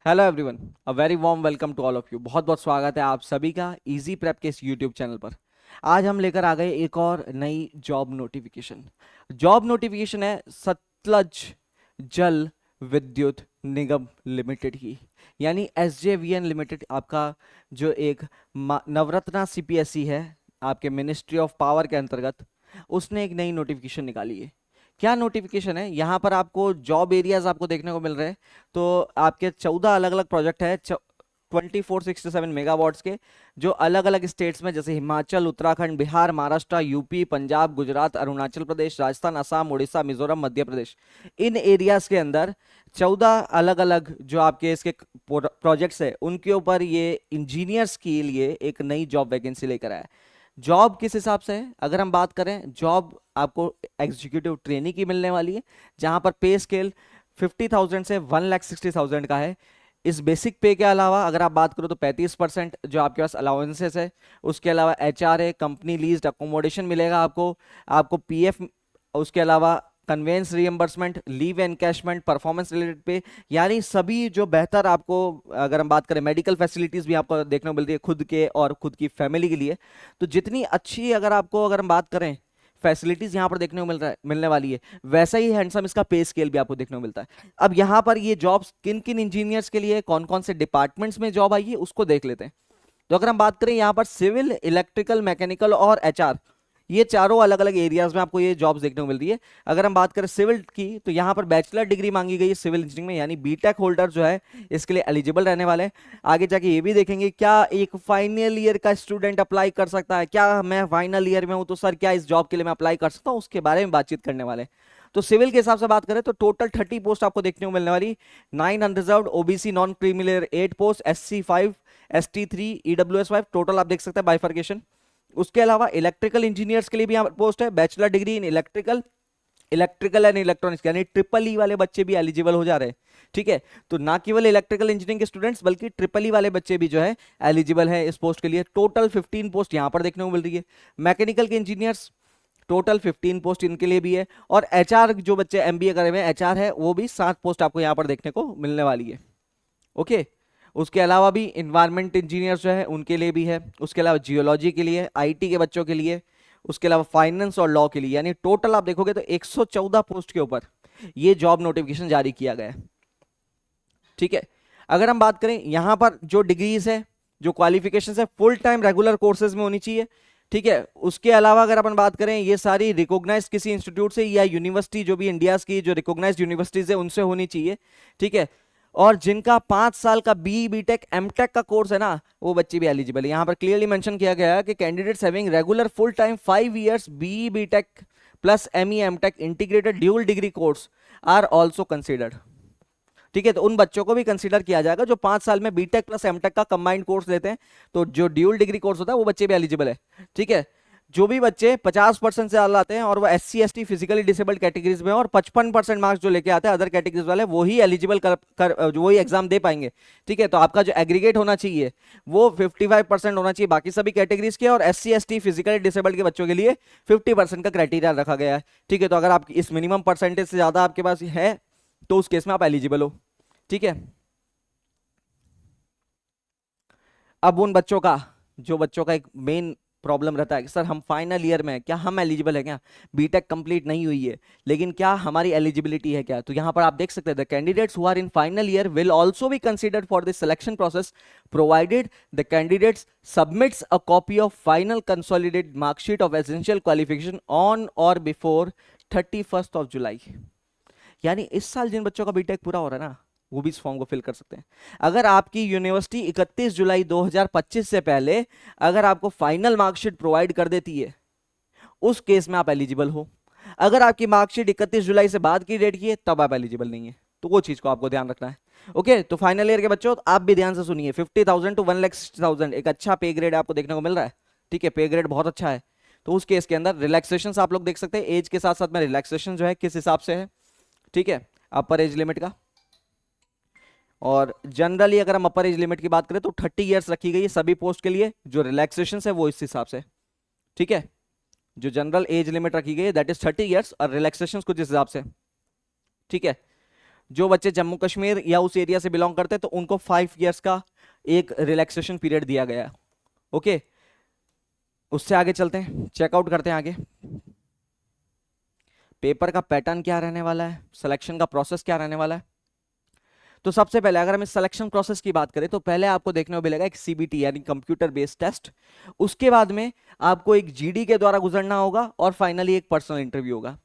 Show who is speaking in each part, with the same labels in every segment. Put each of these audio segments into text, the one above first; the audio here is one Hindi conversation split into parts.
Speaker 1: Hello everyone, a very warm welcome to all of you. बहुत बहुत स्वागत है आप सभी का इजी प्रेप के इस यूट्यूब चैनल पर। आज हम लेकर आ गए एक और नई जॉब नोटिफिकेशन। जॉब नोटिफिकेशन है सतलज जल विद्युत निगम लिमिटेड की, यानी एसजेवीएन लिमिटेड। आपका जो एक नवरत्ना सीपीएससी है आपके मिनिस्ट्री ऑफ पावर के अंतर्गत, उसने एक नई नोटिफिकेशन निकाली है। क्या नोटिफिकेशन है? यहाँ पर आपको जॉब एरियाज आपको देखने को मिल रहे हैं। तो आपके 14 अलग अलग प्रोजेक्ट है 2467 मेगावाट्स के, जो अलग अलग स्टेट्स में, जैसे हिमाचल, उत्तराखंड, बिहार, महाराष्ट्र, यूपी, पंजाब, गुजरात, अरुणाचल प्रदेश, राजस्थान, असम, उड़ीसा, मिजोरम, मध्य प्रदेश, इन एरियाज के अंदर 14 अलग अलग जो आपके इसके प्रोजेक्ट्स है, उनके ऊपर ये इंजीनियर्स के लिए एक नई जॉब वैकेंसी लेकर आया है। जॉब किस हिसाब से है? अगर हम बात करें, जॉब आपको एग्जीक्यूटिव ट्रेनी की मिलने वाली है, जहां पर पे स्केल 50,000 से 1,60,000 का है। इस बेसिक पे के अलावा अगर आप बात करो तो 35% जो आपके पास अलाउंसेस है, उसके अलावा एचआर है, कंपनी लीज्ड अकोमोडेशन मिलेगा आपको, आपको पीएफ, उसके अलावा conveyance reimbursement, leave encashment, performance related pay, यानी सभी जो बेहतर आपको, अगर हम बात करें मेडिकल फैसिलिटीज भी आपको देखने को मिलती है खुद के और खुद की फैमिली के लिए। तो जितनी अच्छी अगर हम बात करें फैसिलिटीज यहाँ पर देखने को मिलने वाली है, वैसा ही हैंडसम इसका पे स्केल भी आपको देखने को मिलता है। अब यहाँ पर ये जॉब्स किन किन इंजीनियर्स के लिए, कौन कौन से डिपार्टमेंट्स में जॉब आई है, उसको देख लेते हैं। तो अगर हम बात करें यहाँ पर सिविल, इलेक्ट्रिकल, मैकेनिकल और एचआर, ये चारों अलग अलग एरियाज में आपको ये जॉब्स देखने को मिल रही है। अगर हम बात करें सिविल की, तो यहाँ पर बैचलर डिग्री मांगी गई है सिविल इंजीनियरिंग में, यानी बीटेक होल्डर जो है इसके लिए एलिजिबल रहने वाले हैं। आगे जाके ये भी देखेंगे क्या एक फाइनल ईयर का स्टूडेंट अप्लाई कर सकता है, क्या मैं फाइनल ईयर में हूं तो सर क्या इस जॉब के लिए मैं अप्लाई कर सकता हूँ, उसके बारे में बातचीत करने वाले हैं। तो सिविल के हिसाब से बात करें तो टोटल 30 पोस्ट आपको देखने को मिलने वाली। 9 unreserved, OBC non creamy layer 8 post, SC 5, ST 3, EWS 5, total आप देख सकते हैं बाइफर्केशन। उसके अलावा इलेक्ट्रिकल इंजीनियर्स के लिए भी यहाँ पर पोस्ट है, bachelor degree in electrical, electrical and electronics, यानी ट्रिपल ई वाले बच्चे भी एलिजिबल हो जा रहे हैं। ठीक है, तो ना केवल इलेक्ट्रिकल इंजीनियरिंग के स्टूडेंट्स बल्कि ट्रिपल ई वाले बच्चे भी जो है एलिजिबल है इस पोस्ट के लिए। टोटल 15 पोस्ट यहाँ पर देखने को मिल रही है। मैकेनिकल के इंजीनियर्स टोटल 15 पोस्ट इनके लिए भी है। और एचआर जो बच्चे एमबीए करे हुए हैं, एचआर है, वो भी 7 पोस्ट आपको यहाँ पर देखने को मिलने वाली है। ओके, उसके अलावा भी इन्वायरमेंट इंजीनियर जो है उनके लिए भी है। उसके अलावा जियोलॉजी के लिए, आईटी के बच्चों के लिए, उसके अलावा फाइनेंस और लॉ के लिए, यानी टोटल आप देखोगे तो 114 पोस्ट के ऊपर ये जॉब नोटिफिकेशन जारी किया गया है। ठीक है, अगर हम बात करें यहाँ पर जो डिग्रीज है, जो क्वालिफिकेशन है, फुल टाइम रेगुलर कोर्सेज में होनी चाहिए। ठीक है, उसके अलावा अगर अपन बात करें, ये सारी रिकॉग्नाइज्ड किसी इंस्टीट्यूट से या यूनिवर्सिटी, जो भी इंडिया की जो रिकॉग्नाइज्ड यूनिवर्सिटीज है उनसे होनी चाहिए। ठीक है, और जिनका 5 साल का बी बीटेक एमटेक का कोर्स है ना, वो बच्चे भी एलिजिबल है। यहाँ पर क्लियरली मेंशन किया गया है कि candidates having regular full time 5 years B BTech plus ME MTech integrated dual degree course are also considered. ठीक है, तो उन बच्चों को भी कंसीडर किया जाएगा जो 5 साल में बीटेक प्लस एमटेक का कंबाइंड कोर्स लेते हैं। तो जो ड्यूल डिग्री कोर्स होता है वो बच्चे भी एलिजिबल है। ठीक है, जो भी बच्चे 50% से ज्यादा आते हैं और वो SC ST physically disabled categories में, और 55% मार्क्स जो लेके आते हैं अदर कैटेगरीज वाले, वो ही एलिजिबल वही एग्जाम दे पाएंगे। ठीक है, तो आपका जो एग्रीगेट होना चाहिए वो 55% होना चाहिए बाकी सभी कैटेगरीज के, और एससी एसटी फिजिकली डिसेबल्ड के बच्चों के लिए 50% का क्राइटेरिया रखा गया है। ठीक है, तो अगर आप इस मिनिमम परसेंटेज से ज्यादा आपके पास है तो उस केस में आप एलिजिबल हो। ठीक है, अब उन बच्चों का, जो बच्चों का एक मेन प्रॉब्लम रहता है कि सर हम फाइनल ईयर में हैं, क्या हम एलिजिबल है? क्या बीटेक कंप्लीट नहीं हुई है लेकिन क्या हमारी एलिजिबिलिटी है क्या? तो यहां पर आप देख सकते हैं, the candidates who are in final year will also be considered for the selection process provided the candidates submits a copy of final consolidated marksheet of essential qualification on or before 31 July. यानी इस साल जिन बच्चों का बीटेक पूरा हो रहा है ना, वो भी इस फॉर्म को फिल कर सकते हैं। अगर आपकी यूनिवर्सिटी 31 जुलाई 2025 से पहले अगर आपको फाइनल मार्कशीट प्रोवाइड कर देती है, उस केस में आप एलिजिबल हो। अगर आपकी मार्कशीट 31 जुलाई से बाद की डेट की है, तब आप एलिजिबल नहीं है। तो वो चीज को आपको ध्यान रखना है। ओके, तो फाइनल ईयर के बच्चों आप भी ध्यान से सुनिए, 50,000 टू 1,60,000 एक अच्छा पे ग्रेड आपको देखने को मिल रहा है। ठीक है, पे ग्रेड बहुत अच्छा है। तो उस केस के अंदर रिलैक्सेशन आप लोग देख सकते हैं, एज के साथ साथ में रिलैक्सेशन जो है किस हिसाब से है। ठीक है, अपर एज लिमिट का, और जनरली अगर हम अपर एज लिमिट की बात करें तो 30 इयर्स रखी गई है सभी पोस्ट के लिए। जो रिलैक्सेशन है वो इस हिसाब से। ठीक है, जो जनरल एज लिमिट रखी गई है दैट इज 30 इयर्स, और रिलैक्सेशन कुछ इस हिसाब से। ठीक है, जो बच्चे जम्मू कश्मीर या उस एरिया से बिलोंग करते हैं तो उनको 5 years का एक रिलैक्सेशन पीरियड दिया गया है। ओके, उससे आगे चलते हैं, चेकआउट करते हैं आगे। पेपर का पैटर्न क्या रहने वाला है, सिलेक्शन का प्रोसेस क्या रहने वाला है। तो सबसे पहले अगर हम इस सिलेक्शन प्रोसेस की बात करें तो पहले आपको देखने को मिलेगा एक सीबीटी यानी कंप्यूटर बेस्ड टेस्ट। उसके बाद में आपको एक जीडी के द्वारा गुजरना होगा और फाइनली एक पर्सनल इंटरव्यू होगा।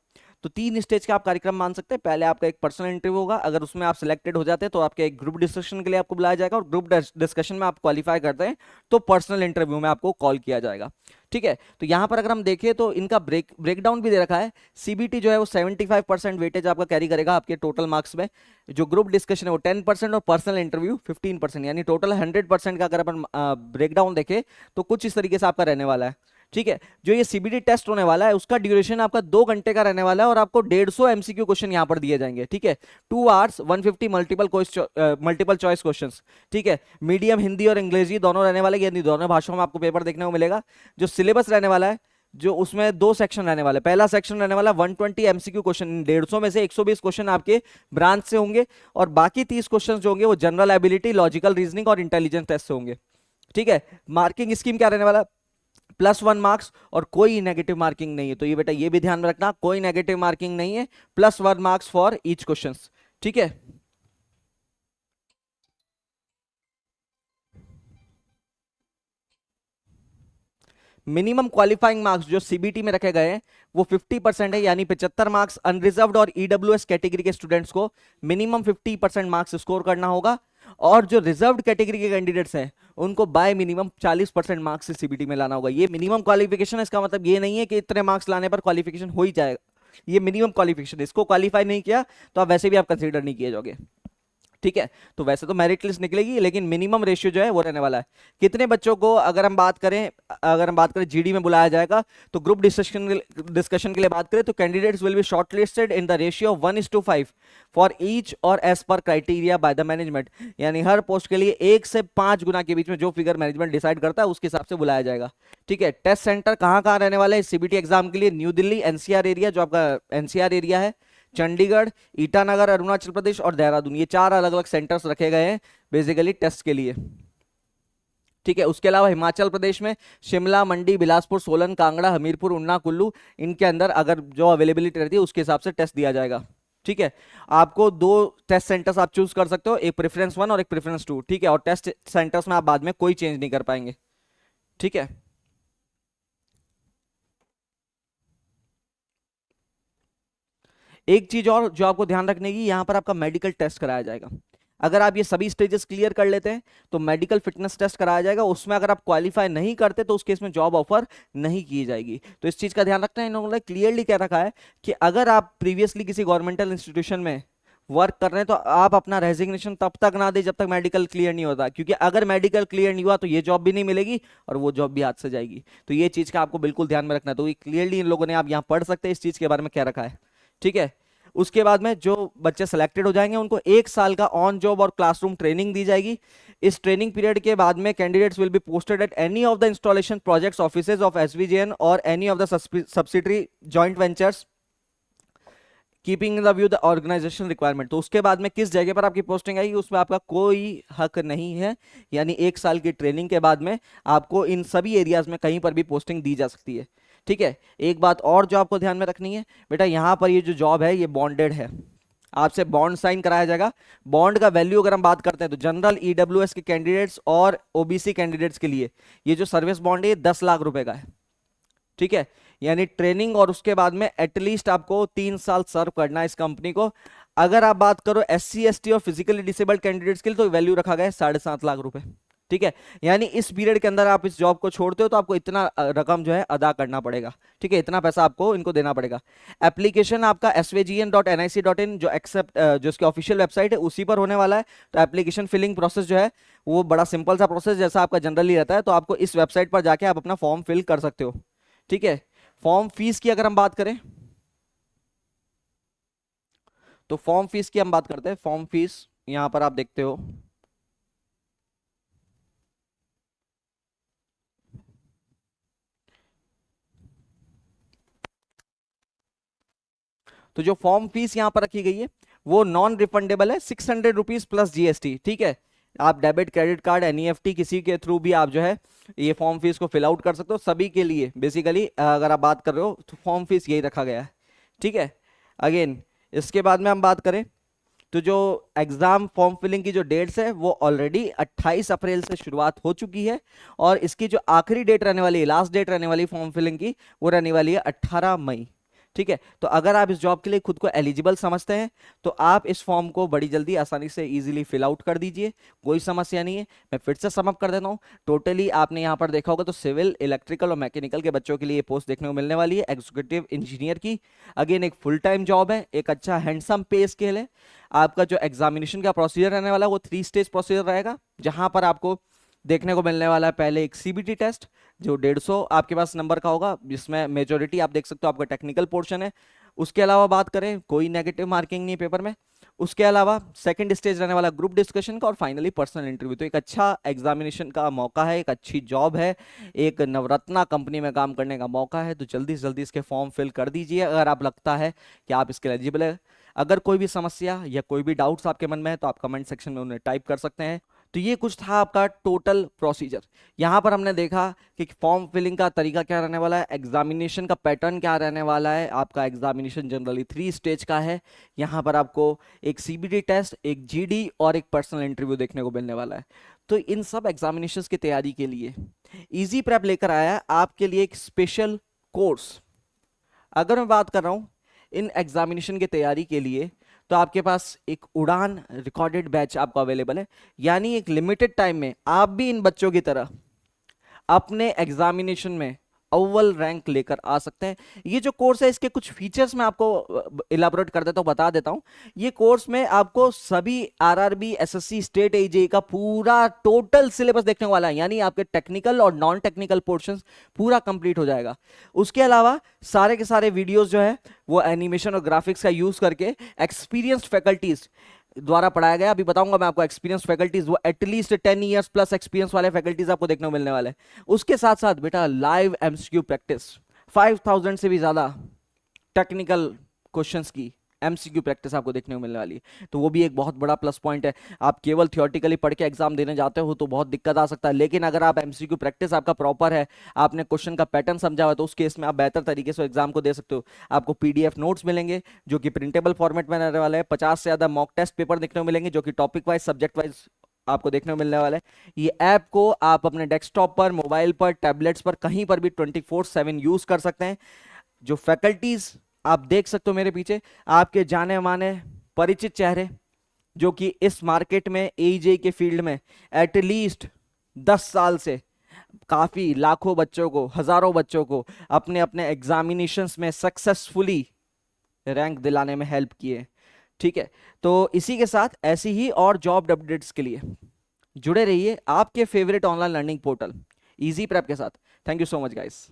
Speaker 1: तो 3 स्टेज का आप कार्यक्रम मान सकते हैं। पहले आपका एक पर्सनल इंटरव्यू होगा, अगर उसमें आप सिलेक्टेड हो जाते हैं तो आपके एक ग्रुप डिस्कशन के लिए आपको बुलाया जाएगा, और ग्रुप डिस्कशन में आप क्वालिफाई करते हैं तो पर्सनल इंटरव्यू में आपको कॉल किया जाएगा। ठीक है, तो यहां पर अगर हम देखें तो इनका ब्रेकडाउन भी दे रखा है। सीबीटी जो है वो 75% वेटेज आपका कैरी करेगा आपके टोटल मार्क्स में, जो ग्रुप डिस्कशन है वो 10% और पर्सनल इंटरव्यू 15%, यानी टोटल 100% का अगर अपन ब्रेकडाउन देखें तो कुछ इस तरीके से आपका रहने वाला है। ठीक है, जो ये सीबीटी टेस्ट होने वाला है उसका ड्यूरेशन आपका 2 घंटे का रहने वाला है, और आपको 150 एमसीक्यू क्वेश्चन यहां पर दिए जाएंगे। ठीक है, 2 hours 150 मल्टीपल चॉइस क्वेश्चंस। ठीक है, मीडियम हिंदी और अंग्रेजी दोनों रहने वाले, यानी दोनों भाषाओं में आपको पेपर देखने को मिलेगा। जो सिलेबस रहने वाला है, जो उसमें 2 सेक्शन रहने वाले, पहला सेक्शन रहने वाला 120 एमसीक्यू क्वेश्चन, 150 में से 120 क्वेश्चन आपके ब्रांच से होंगे, और बाकी 30 क्वेश्चन जो होंगे वो जनरल एबिलिटी, लॉजिकल रीजनिंग और इंटेलिजेंस टेस्ट से होंगे। ठीक है, मार्किंग स्कीम क्या रहने वाला, +1 मार्क्स और कोई नेगेटिव मार्किंग नहीं है। तो ये बेटा ये भी ध्यान में रखना, कोई नेगेटिव मार्किंग नहीं है, +1 मार्क्स फॉर ईच क्वेश्चन। ठीक है, मिनिमम क्वालिफाइंग मार्क्स जो सीबीटी में रखे गए हैं वो 50% है, यानी 75 मार्क्स अनरिजर्व्ड और ईडब्ल्यूएस कैटेगरी के स्टूडेंट्स को मिनिमम 50% मार्क्स स्कोर करना होगा, और जो रिजर्व्ड कैटेगरी के कैंडिडेट्स हैं उनको बाय मिनिमम 40% मार्क्स सीबीटी में लाना होगा। ये मिनिमम क्वालिफिकेशन है, इसका मतलब ये नहीं है कि इतने मार्क्स लाने पर क्वालिफिकेशन हो ही जाएगा, ये मिनिमम क्वालिफिकेशन, इसको क्वालिफाई नहीं किया तो आप वैसे भी आप कंसीडर नहीं किए जाओगे। ठीक है, तो वैसे तो मेरिट लिस्ट निकलेगी, लेकिन मिनिमम रेशियो जो है वो रहने वाला है। कितने बच्चों को अगर हम बात करें जीडी में बुलाया जाएगा, तो ग्रुप डिस्कशन के लिए बात करें तो candidates will be shortlisted in the ratio of 1:5 for each और as per criteria by the management, यानी हर पोस्ट के लिए 1 से 5 गुना के बीच में जो फिगर मैनेजमेंट डिसाइड करता है उसके हिसाब से बुलाया जाएगा। ठीक है, टेस्ट सेंटर कहाँ कहाँ रहने वाला है सीबीटी एग्जाम के लिए, न्यू दिल्ली एनसीआर एरिया, जो आपका एनसीआर एरिया है, चंडीगढ़, ईटानगर अरुणाचल प्रदेश और देहरादून, ये 4 अलग अलग सेंटर्स रखे गए हैं बेसिकली टेस्ट के लिए। ठीक है, उसके अलावा हिमाचल प्रदेश में शिमला, मंडी, बिलासपुर, सोलन, कांगड़ा, हमीरपुर, उन्ना, कुल्लू, इनके अंदर अगर जो अवेलेबिलिटी रहती है उसके हिसाब से टेस्ट दिया जाएगा। ठीक है, आपको 2 टेस्ट सेंटर्स आप चूज कर सकते हो, एक प्रेफरेंस 1 और एक प्रेफरेंस 2। ठीक है, और टेस्ट सेंटर्स में आप बाद में कोई चेंज नहीं कर पाएंगे। ठीक है, एक चीज और जो आपको ध्यान रखने की, यहां पर आपका मेडिकल टेस्ट कराया जाएगा। अगर आप ये सभी स्टेजेस क्लियर कर लेते हैं तो मेडिकल फिटनेस टेस्ट कराया जाएगा, उसमें अगर आप क्वालिफाई नहीं करते तो उस केस में जॉब ऑफर नहीं की जाएगी। तो इस चीज का ध्यान रखना है, इन्होंने क्लियरली कह रखा है कि अगर आप प्रीवियसली किसी गवर्नमेंटल इंस्टीट्यूशन में वर्क कर रहे हैं तो आप अपना रेजिग्नेशन तब तक ना दे जब तक मेडिकल क्लियर नहीं होता, क्योंकि अगर मेडिकल क्लियर नहीं हुआ तो ये जॉब भी नहीं मिलेगी और वो जॉब भी हाथ से जाएगी। तो ये चीज का आपको बिल्कुल ध्यान में रखना है। तो ये क्लियरली इन लोगों ने, आप यहाँ पढ़ सकते हैं इस चीज के बारे में क्या रखा है। ठीक है, उसके बाद में जो बच्चे सेलेक्टेड हो जाएंगे उनको 1 साल का ऑन जॉब और क्लासरूम ट्रेनिंग दी जाएगी। इस ट्रेनिंग पीरियड के बाद में candidates will be posted at any of the installation projects offices of SVJN और any of the subsidiary joint ventures keeping in the view the organisation requirement. तो उसके बाद में किस जगह पर आपकी पोस्टिंग आएगी उसमें आपका कोई हक नहीं है, यानी 1 साल की ट्रेनिंग के बाद में आपको इन सभी एरियाज में कहीं पर भी पोस्टिंग दी जा सकती है। ठीक है, एक बात और जो आपको ध्यान में रखनी है बेटा, यहां पर ये जो जॉब है ये बॉन्डेड है, आपसे बॉन्ड साइन कराया जाएगा। बॉन्ड का वैल्यू अगर हम बात करते हैं तो जनरल ईडब्ल्यूएस के कैंडिडेट्स और ओबीसी कैंडिडेट्स के लिए ये जो सर्विस बॉन्ड है ये 10 लाख रुपए का है। ठीक है, यानी ट्रेनिंग और उसके बाद में एटलीस्ट आपको 3 साल सर्व करना है इस कंपनी को। अगर आप बात करो SC ST और फिजिकली डिसेबल्ड कैंडिडेट्स के लिए तो वैल्यू रखा गया है 7.5 लाख रुपए। ठीक है, यानी इस पीरियड के अंदर आप इस जॉब को छोड़ते हो तो आपको इतना रकम जो है अदा करना पड़ेगा। ठीक है, इतना पैसा आपको इनको देना पड़ेगा। एप्लीकेशन आपका svgn.nic.in जो एक्सेप्ट जो इसकी ऑफिशियल वेबसाइट है उसी पर होने वाला है। तो एप्लीकेशन फिलिंग प्रोसेस जो है वो बड़ा सिंपल सा प्रोसेस जैसा आपका जनरली रहता है, तो आपको इस वेबसाइट पर जाके आप अपना फॉर्म फिल कर सकते हो। ठीक है, फॉर्म फीस की अगर हम बात करें तो फॉर्म फीस की हम बात करते हैं। फॉर्म फीस यहां पर आप देखते हो, तो जो फॉर्म फीस यहां पर रखी गई है वो नॉन रिफंडेबल है, 600 रुपीज प्लस जीएसटी। ठीक है, आप डेबिट क्रेडिट कार्ड एनईएफटी किसी के थ्रू भी आप जो है ये फॉर्म फीस को फिल आउट कर सकते हो। सभी के लिए बेसिकली अगर आप बात कर रहे हो तो फॉर्म फीस यही रखा गया है। ठीक है, अगेन इसके बाद में हम बात करें तो जो एग्जाम फॉर्म फिलिंग की जो डेट्स है वो ऑलरेडी 28 अप्रैल से शुरुआत हो चुकी है, और इसकी जो आखिरी डेट रहने वाली है, लास्ट डेट रहने वाली फॉर्म फिलिंग की, वो रहने वाली है 18 मई। ठीक है, तो अगर आप इस जॉब के लिए खुद को एलिजिबल समझते हैं तो आप इस फॉर्म को बड़ी जल्दी आसानी से इजीली फिल आउट कर दीजिए, कोई समस्या नहीं है। मैं फिर से समअप कर देता हूँ। टोटली आपने यहाँ पर देखा होगा तो सिविल, इलेक्ट्रिकल और मैकेनिकल के बच्चों के लिए पोस्ट देखने को मिलने वाली है एग्जीक्यूटिव इंजीनियर की। अगेन एक फुल टाइम जॉब है, एक अच्छा हैंडसम पे स्केल है। आपका जो एग्जामिनेशन का प्रोसीजर रहने वाला है वो 3 स्टेज प्रोसीजर रहेगा, जहां पर आपको देखने को मिलने वाला है पहले एक सीबीटी टेस्ट जो 150 आपके पास नंबर का होगा, जिसमें मेजोरिटी आप देख सकते हो आपका टेक्निकल पोर्शन है। उसके अलावा बात करें कोई नेगेटिव मार्किंग नहीं है पेपर में। उसके अलावा सेकंड स्टेज रहने वाला ग्रुप डिस्कशन का, और फाइनली पर्सनल इंटरव्यू। तो एक अच्छा एग्जामिनेशन का मौका है, एक अच्छी जॉब है, एक नवरत्ना कंपनी में काम करने का मौका है। तो जल्दी से जल्दी इसके फॉर्म फिल कर दीजिए अगर आप लगता है कि आप इसके एलिजिबल है। अगर कोई भी समस्या या कोई भी डाउट्स आपके मन में है तो आप कमेंट सेक्शन में उन्हें टाइप कर सकते हैं। तो ये कुछ था आपका टोटल प्रोसीजर। यहाँ पर हमने देखा कि फॉर्म फिलिंग का तरीका क्या रहने वाला है, एग्जामिनेशन का पैटर्न क्या रहने वाला है। आपका एग्जामिनेशन जनरली 3 स्टेज का है। यहाँ पर आपको एक सीबीटी टेस्ट, एक जीडी और एक पर्सनल इंटरव्यू देखने को मिलने वाला है। तो इन सब एग्जामिनेशंस की तैयारी के लिए इजी प्रेप लेकर आया है आपके लिए एक स्पेशल कोर्स। अगर मैं बात कर रहा हूँ इन एग्जामिनेशन की तैयारी के लिए, तो आपके पास एक उड़ान रिकॉर्डेड बैच आपको अवेलेबल है। यानी एक लिमिटेड टाइम में आप भी इन बच्चों की तरह अपने एग्जामिनेशन में अव्वल रैंक लेकर आ सकते हैं। ये जो कोर्स है इसके कुछ फीचर्स मैं आपको इलाबोरेट कर देता हूं, बता देता हूं। ये कोर्स में आपको सभी आरआरबी, एसएससी, स्टेट एजेई का पूरा टोटल सिलेबस देखने वाला है। यानी आपके टेक्निकल और नॉन टेक्निकल पोर्शंस पूरा कंप्लीट हो जाएगा। उसके अलावा सारे के सारे वीडियोस जो है वो एनिमेशन और ग्राफिक्स का यूज करके एक्सपीरियंस्ड फैकल्टीज द्वारा पढ़ाया गया। अभी बताऊंगा मैं आपको एक्सपीरियंस फैकल्टीज, वो एटलीस्ट 10 इयर्स प्लस एक्सपीरियंस वाले फैकल्टीज आपको देखने को मिलने वाले हैं। उसके साथ साथ बेटा लाइव एमसीक्यू प्रैक्टिस, 5000 से भी ज्यादा टेक्निकल क्वेश्चंस की एमसीक्यू प्रैक्टिस आपको देखने को मिलने वाली है। तो वो भी एक बहुत बड़ा प्लस पॉइंट है। आप केवल थियोरेटिकली पढ़ के एग्जाम देने जाते हो तो बहुत दिक्कत आ सकता है, लेकिन अगर आप एमसीक्यू प्रैक्टिस आपका प्रॉपर है, आपने क्वेश्चन का पैटर्न समझा हुआ है, तो उस केस में आप बेहतर तरीके से एग्जाम को दे सकते हो। आपको पीडीएफ नोट्स मिलेंगे जो कि प्रिंटेबल फॉर्मेट में रहने वाले हैं। 50 से ज्यादा मॉक टेस्ट पेपर देखने को मिलेंगे जो कि टॉपिक वाइज, सब्जेक्ट वाइज आपको देखने को मिलने वाला है। ये ऐप को आप अपने डेस्कटॉप पर, मोबाइल पर, टैबलेट्स पर, कहीं पर भी 24/7 यूज कर सकते हैं। जो फैकल्टीज आप देख सकते हो मेरे पीछे, आपके जाने माने परिचित चेहरे जो कि इस मार्केट में एजे के फील्ड में एटलीस्ट 10 साल से काफी लाखों बच्चों को, हजारों बच्चों को अपने अपने एग्जामिनेशंस में सक्सेसफुली रैंक दिलाने में हेल्प किए। ठीक है, तो इसी के साथ ऐसी ही और जॉब अपडेट्स के लिए जुड़े रहिए आपके favourite online learning portal easy prep के साथ। Thank you so much guys.